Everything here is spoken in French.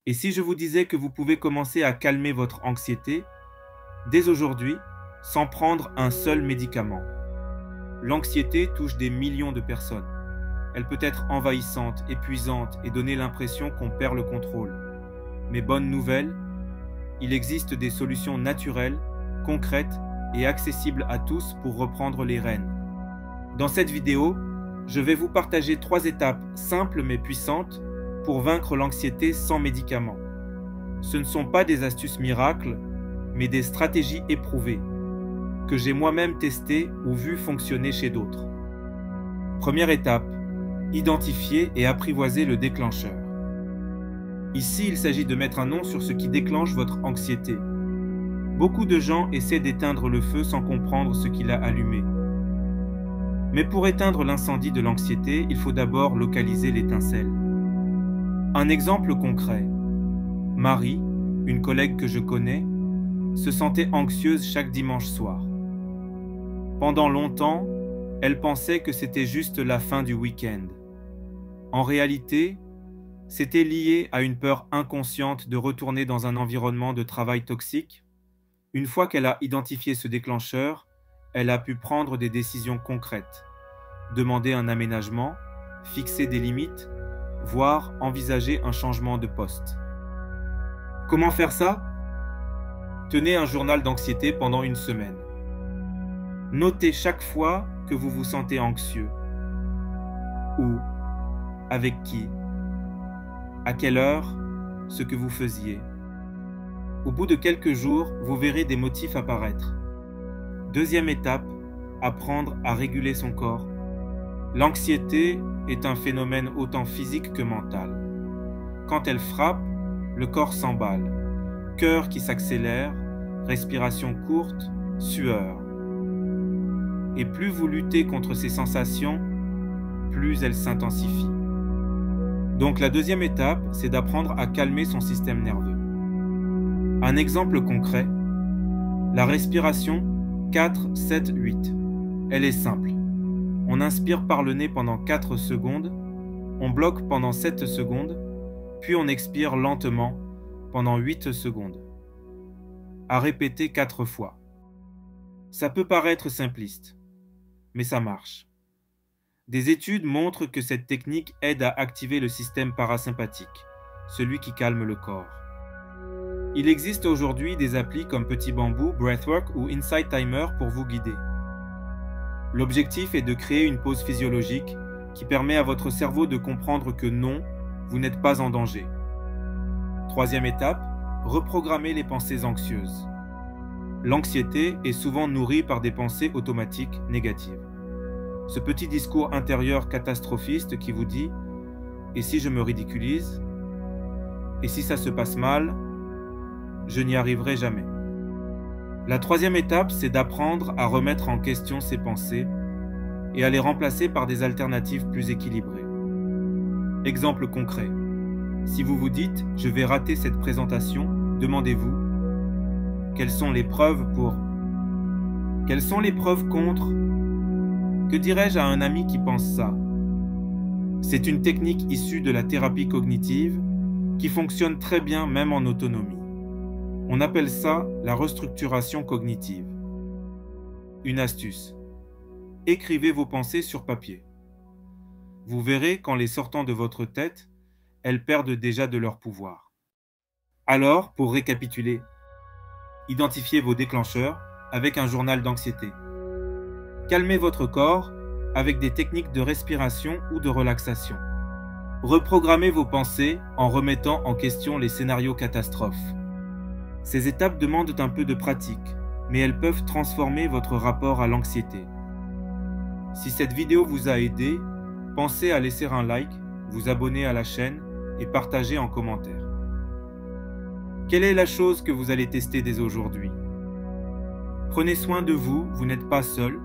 Et si je vous disais que vous pouvez commencer à calmer votre anxiété dès aujourd'hui sans prendre un seul médicament? L'anxiété touche des millions de personnes. Elle peut être envahissante, épuisante et donner l'impression qu'on perd le contrôle. Mais bonne nouvelle, il existe des solutions naturelles, concrètes et accessibles à tous pour reprendre les rênes. Dans cette vidéo, je vais vous partager 3 étapes simples mais puissantes pour vaincre l'anxiété sans médicaments. Ce ne sont pas des astuces miracles, mais des stratégies éprouvées, que j'ai moi-même testées ou vues fonctionner chez d'autres. Première étape, identifier et apprivoiser le déclencheur. Ici, il s'agit de mettre un nom sur ce qui déclenche votre anxiété. Beaucoup de gens essaient d'éteindre le feu sans comprendre ce qui l'a allumé. Mais pour éteindre l'incendie de l'anxiété, il faut d'abord localiser l'étincelle. Un exemple concret. Marie, une collègue que je connais, se sentait anxieuse chaque dimanche soir. Pendant longtemps, elle pensait que c'était juste la fin du week-end. En réalité, c'était lié à une peur inconsciente de retourner dans un environnement de travail toxique. Une fois qu'elle a identifié ce déclencheur, elle a pu prendre des décisions concrètes, demander un aménagement, fixer des limites, voire envisager un changement de poste. Comment faire ça? Tenez un journal d'anxiété pendant une semaine. Notez chaque fois que vous vous sentez anxieux. Où? Avec qui? À quelle heure? Ce que vous faisiez. Au bout de quelques jours, vous verrez des motifs apparaître. Deuxième étape, apprendre à réguler son corps. L'anxiété est un phénomène autant physique que mental. Quand elle frappe, le corps s'emballe. Cœur qui s'accélère, respiration courte, sueur. Et plus vous luttez contre ces sensations, plus elles s'intensifient. Donc la deuxième étape, c'est d'apprendre à calmer son système nerveux. Un exemple concret, la respiration 4, 7, 8. Elle est simple. On inspire par le nez pendant 4 secondes, on bloque pendant 7 secondes, puis on expire lentement pendant 8 secondes. À répéter 4 fois. Ça peut paraître simpliste, mais ça marche. Des études montrent que cette technique aide à activer le système parasympathique, celui qui calme le corps. Il existe aujourd'hui des applis comme Petit Bambou, Breathwork ou Insight Timer pour vous guider. L'objectif est de créer une pause physiologique qui permet à votre cerveau de comprendre que non, vous n'êtes pas en danger. Troisième étape, reprogrammer les pensées anxieuses. L'anxiété est souvent nourrie par des pensées automatiques négatives. Ce petit discours intérieur catastrophiste qui vous dit « Et si je me ridiculise? Et si ça se passe mal? Je n'y arriverai jamais. » La troisième étape, c'est d'apprendre à remettre en question ces pensées et à les remplacer par des alternatives plus équilibrées. Exemple concret. Si vous vous dites « Je vais rater cette présentation », demandez-vous « Quelles sont les preuves pour ?» Quelles sont les preuves contre? Que dirais-je à un ami qui pense ça? C'est une technique issue de la thérapie cognitive qui fonctionne très bien même en autonomie. On appelle ça la restructuration cognitive. Une astuce. Écrivez vos pensées sur papier. Vous verrez qu'en les sortant de votre tête, elles perdent déjà de leur pouvoir. Alors, pour récapituler, identifiez vos déclencheurs avec un journal d'anxiété. Calmez votre corps avec des techniques de respiration ou de relaxation. Reprogrammez vos pensées en remettant en question les scénarios catastrophes. Ces étapes demandent un peu de pratique, mais elles peuvent transformer votre rapport à l'anxiété. Si cette vidéo vous a aidé, pensez à laisser un like, vous abonner à la chaîne et partager en commentaire. Quelle est la chose que vous allez tester dès aujourd'hui? Prenez soin de vous, vous n'êtes pas seul,